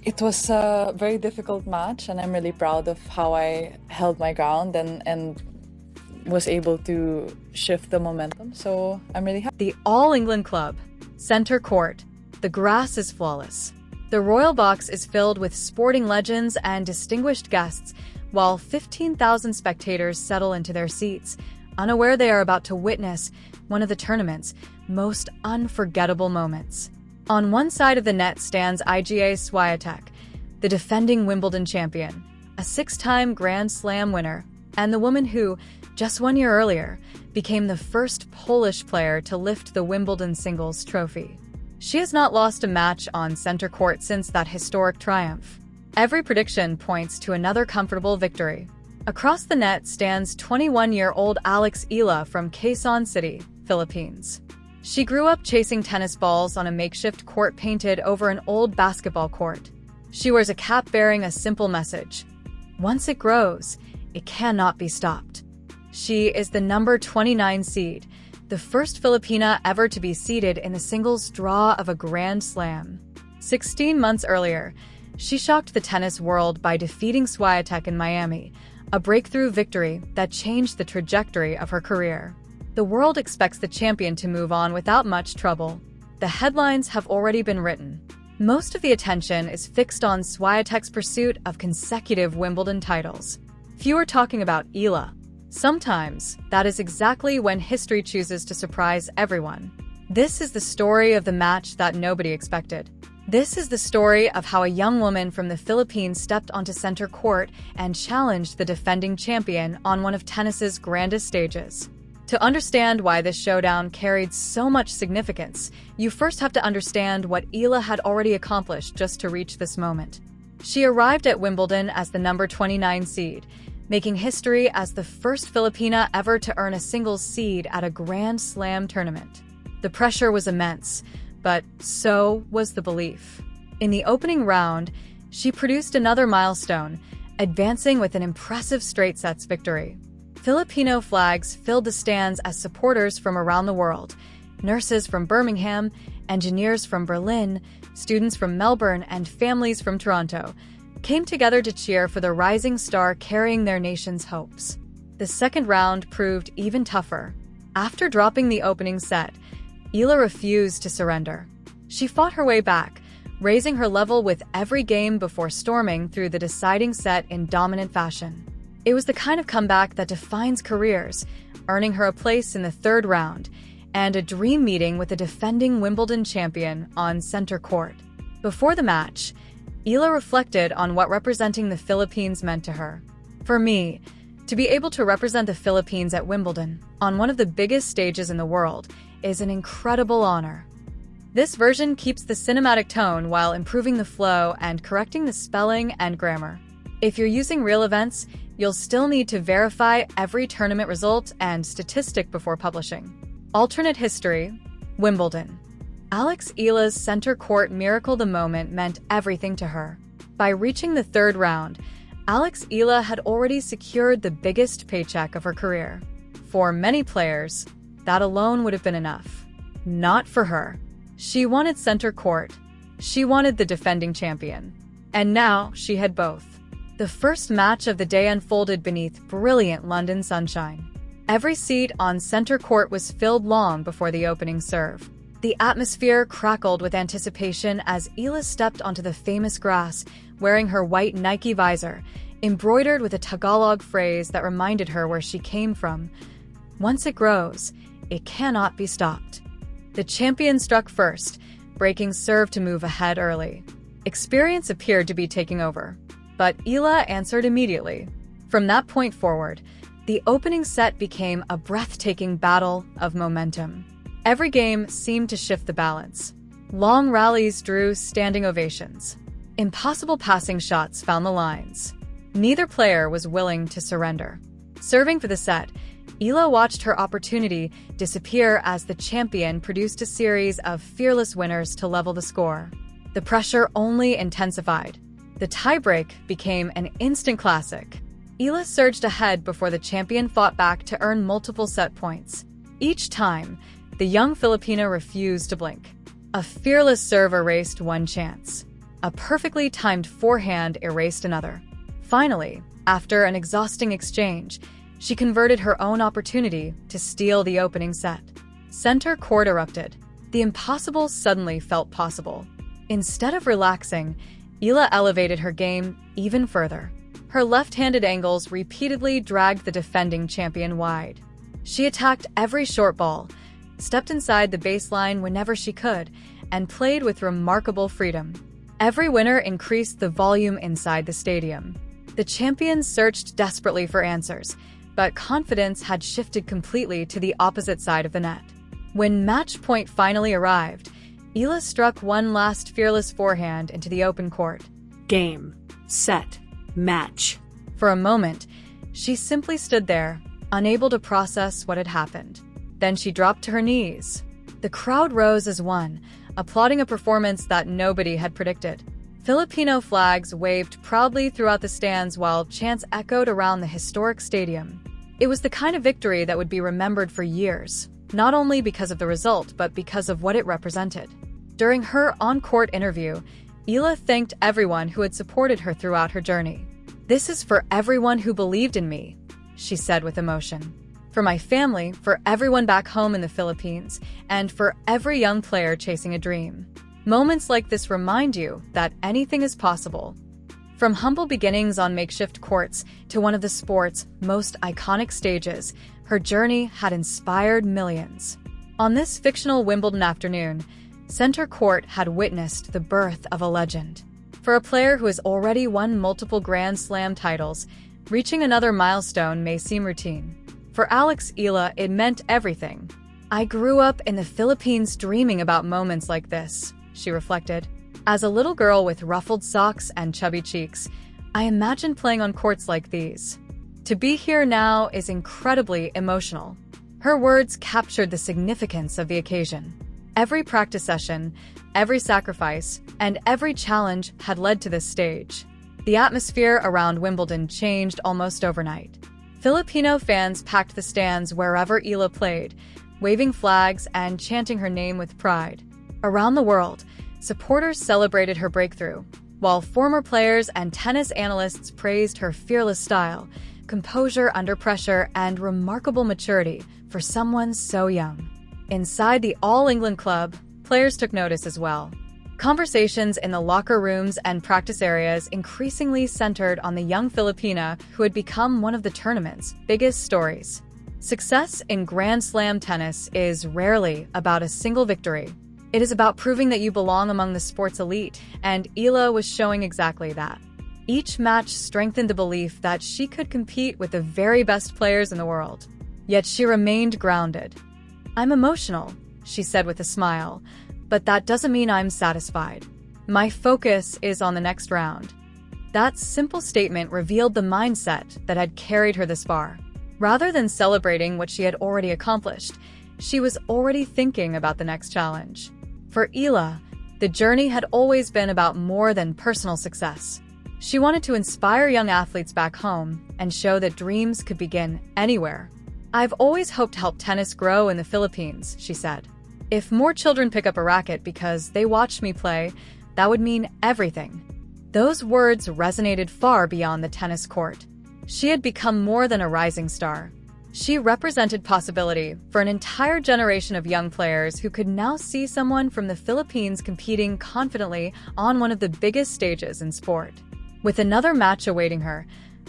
It was a very difficult match, and I'm really proud of how I held my ground and was able to shift the momentum. So I'm really happy. The All England Club, Centre Court. The grass is flawless. The Royal Box is filled with sporting legends and distinguished guests, while 15,000 spectators settle into their seats, unaware they are about to witness one of the tournament's most unforgettable moments. On one side of the net stands Iga Swiatek, the defending Wimbledon champion, a six-time Grand Slam winner, and the woman who, just 1 year earlier, became the first Polish player to lift the Wimbledon singles trophy. She has not lost a match on Centre Court since that historic triumph. Every prediction points to another comfortable victory. Across the net stands 21-year-old Alex Eala from Quezon City, Philippines. She grew up chasing tennis balls on a makeshift court painted over an old basketball court. She wears a cap bearing a simple message: once it grows, it cannot be stopped. She is the number 29 seed, the first Filipina ever to be seeded in the singles draw of a Grand Slam. 16 months earlier, she shocked the tennis world by defeating Swiatek in Miami, a breakthrough victory that changed the trajectory of her career. The world expects the champion to move on without much trouble. The headlines have already been written. Most of the attention is fixed on Swiatek's pursuit of consecutive Wimbledon titles. Few are talking about Eala. Sometimes, that is exactly when history chooses to surprise everyone. This is the story of the match that nobody expected. This is the story of how a young woman from the Philippines stepped onto Centre Court and challenged the defending champion on one of tennis's grandest stages. To understand why this showdown carried so much significance, you first have to understand what Eala had already accomplished just to reach this moment. She arrived at Wimbledon as the number 29 seed, making history as the first Filipina ever to earn a singles seed at a Grand Slam tournament. The pressure was immense, but so was the belief. In the opening round, she produced another milestone, advancing with an impressive straight sets victory. Filipino flags filled the stands as supporters from around the world, nurses from Birmingham, engineers from Berlin, students from Melbourne, and families from Toronto came together to cheer for the rising star carrying their nation's hopes. The second round proved even tougher. After dropping the opening set, Eala refused to surrender. She fought her way back, raising her level with every game before storming through the deciding set in dominant fashion. It was the kind of comeback that defines careers, earning her a place in the third round and a dream meeting with the defending Wimbledon champion on Centre Court. Before the match, Eala reflected on what representing the Philippines meant to her. For me, to be able to represent the Philippines at Wimbledon, on one of the biggest stages in the world, is an incredible honor. This version keeps the cinematic tone while improving the flow and correcting the spelling and grammar. If you're using real events, you'll still need to verify every tournament result and statistic before publishing. Alternate history, Wimbledon. Alex Eala's Centre Court miracle the moment meant everything to her. By reaching the third round, Alex Eala had already secured the biggest paycheck of her career. For many players, that alone would have been enough. Not for her. She wanted Centre Court. She wanted the defending champion. And now she had both. The first match of the day unfolded beneath brilliant London sunshine. Every seat on Centre Court was filled long before the opening serve. The atmosphere crackled with anticipation as Eala stepped onto the famous grass, wearing her white Nike visor, embroidered with a Tagalog phrase that reminded her where she came from. Once it grows, it cannot be stopped. The champion struck first, breaking serve to move ahead early. Experience appeared to be taking over, but Eala answered immediately. From that point forward, the opening set became a breathtaking battle of momentum. Every game seemed to shift the balance. Long rallies drew standing ovations. Impossible passing shots found the lines. Neither player was willing to surrender. Serving for the set, Eala watched her opportunity disappear as the champion produced a series of fearless winners to level the score. The pressure only intensified. The tiebreak became an instant classic. Eala surged ahead before the champion fought back to earn multiple set points. Each time, the young Filipina refused to blink. A fearless serve erased one chance. A perfectly timed forehand erased another. Finally, after an exhausting exchange, she converted her own opportunity to steal the opening set. Center court erupted. The impossible suddenly felt possible. Instead of relaxing, Eala elevated her game even further. Her left-handed angles repeatedly dragged the defending champion wide. She attacked every short ball, stepped inside the baseline whenever she could, and played with remarkable freedom. Every winner increased the volume inside the stadium. The champions searched desperately for answers, but confidence had shifted completely to the opposite side of the net. When match point finally arrived, Eala struck one last fearless forehand into the open court. Game. Set. Match. For a moment, she simply stood there, unable to process what had happened. Then she dropped to her knees. The crowd rose as one, applauding a performance that nobody had predicted. Filipino flags waved proudly throughout the stands while chants echoed around the historic stadium. It was the kind of victory that would be remembered for years, not only because of the result, but because of what it represented. During her on-court interview, Eala thanked everyone who had supported her throughout her journey. "This is for everyone who believed in me," she said with emotion. "For my family, for everyone back home in the Philippines, and for every young player chasing a dream." Moments like this remind you that anything is possible. From humble beginnings on makeshift courts to one of the sport's most iconic stages, her journey had inspired millions. On this fictional Wimbledon afternoon, Center Court had witnessed the birth of a legend. For a player who has already won multiple Grand Slam titles, reaching another milestone may seem routine. For Alex Eala, it meant everything. "I grew up in the Philippines dreaming about moments like this," she reflected. "As a little girl with ruffled socks and chubby cheeks, I imagined playing on courts like these. To be here now is incredibly emotional." Her words captured the significance of the occasion. Every practice session, every sacrifice, and every challenge had led to this stage. The atmosphere around Wimbledon changed almost overnight. Filipino fans packed the stands wherever Eala played, waving flags and chanting her name with pride. Around the world, supporters celebrated her breakthrough, while former players and tennis analysts praised her fearless style, composure under pressure, and remarkable maturity for someone so young. Inside the All England club, players took notice as well. Conversations in the locker rooms and practice areas increasingly centered on the young Filipina who had become one of the tournament's biggest stories. Success in Grand Slam tennis is rarely about a single victory. It is about proving that you belong among the sport's elite, and Eala was showing exactly that. Each match strengthened the belief that she could compete with the very best players in the world. Yet she remained grounded. "I'm emotional," she said with a smile, "but that doesn't mean I'm satisfied. My focus is on the next round." That simple statement revealed the mindset that had carried her this far. Rather than celebrating what she had already accomplished, she was already thinking about the next challenge. For Eala, the journey had always been about more than personal success. She wanted to inspire young athletes back home and show that dreams could begin anywhere. "I've always hoped to help tennis grow in the Philippines," she said. "If more children pick up a racket because they watched me play, that would mean everything." Those words resonated far beyond the tennis court. She had become more than a rising star. She represented possibility for an entire generation of young players who could now see someone from the Philippines competing confidently on one of the biggest stages in sport. With another match awaiting her,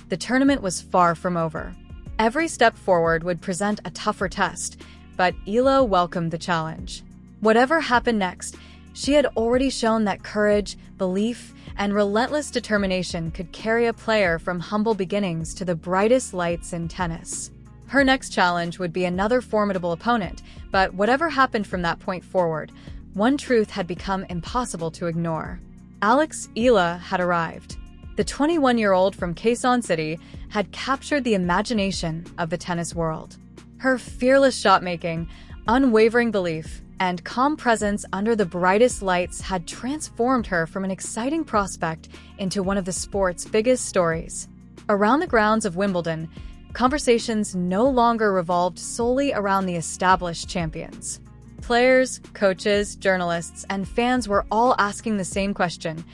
the tournament was far from over. Every step forward would present a tougher test, but Eala welcomed the challenge. Whatever happened next, she had already shown that courage, belief, and relentless determination could carry a player from humble beginnings to the brightest lights in tennis. Her next challenge would be another formidable opponent, but whatever happened from that point forward, one truth had become impossible to ignore. Alex Eala had arrived. The 21-year-old from Quezon City had captured the imagination of the tennis world. Her fearless shot-making, unwavering belief, and calm presence under the brightest lights had transformed her from an exciting prospect into one of the sport's biggest stories. Around the grounds of Wimbledon, conversations no longer revolved solely around the established champions. Players, coaches, journalists, and fans were all asking the same question.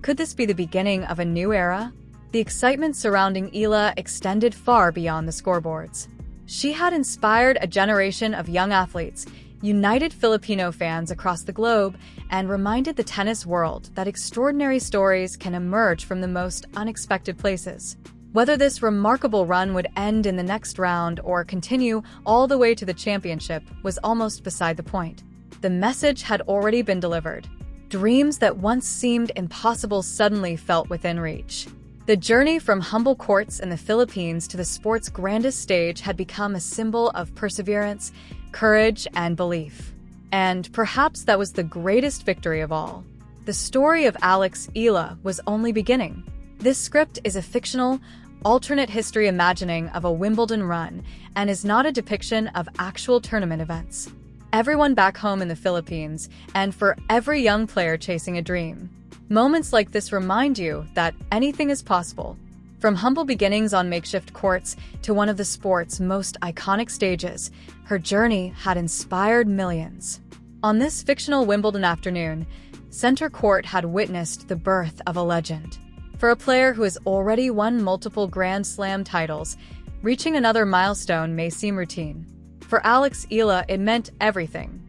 Could this be the beginning of a new era? The excitement surrounding Eala extended far beyond the scoreboards. She had inspired a generation of young athletes, united Filipino fans across the globe, and reminded the tennis world that extraordinary stories can emerge from the most unexpected places. Whether this remarkable run would end in the next round or continue all the way to the championship was almost beside the point. The message had already been delivered. Dreams that once seemed impossible suddenly felt within reach. The journey from humble courts in the Philippines to the sport's grandest stage had become a symbol of perseverance, courage, and belief. And perhaps that was the greatest victory of all. The story of Alex Eala was only beginning. This script is a fictional, alternate history imagining of a Wimbledon run and is not a depiction of actual tournament events. Everyone back home in the Philippines, and for every young player chasing a dream. Moments like this remind you that anything is possible. From humble beginnings on makeshift courts to one of the sport's most iconic stages, her journey had inspired millions. On this fictional Wimbledon afternoon, center court had witnessed the birth of a legend. For a player who has already won multiple Grand Slam titles, reaching another milestone may seem routine. For Alex Eala, it meant everything.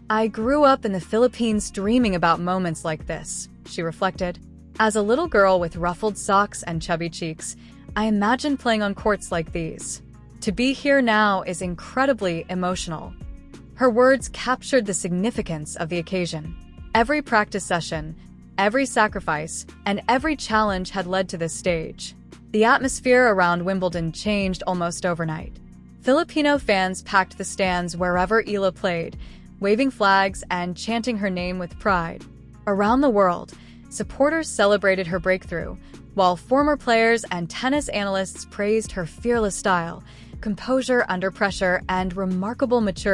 "I grew up in the Philippines dreaming about moments like this," she reflected. "As a little girl with ruffled socks and chubby cheeks, I imagined playing on courts like these. To be here now is incredibly emotional." Her words captured the significance of the occasion. Every practice session, every sacrifice, and every challenge had led to this stage. The atmosphere around Wimbledon changed almost overnight. Filipino fans packed the stands wherever Eala played, waving flags and chanting her name with pride. Around the world, supporters celebrated her breakthrough, while former players and tennis analysts praised her fearless style, composure under pressure, and remarkable maturity.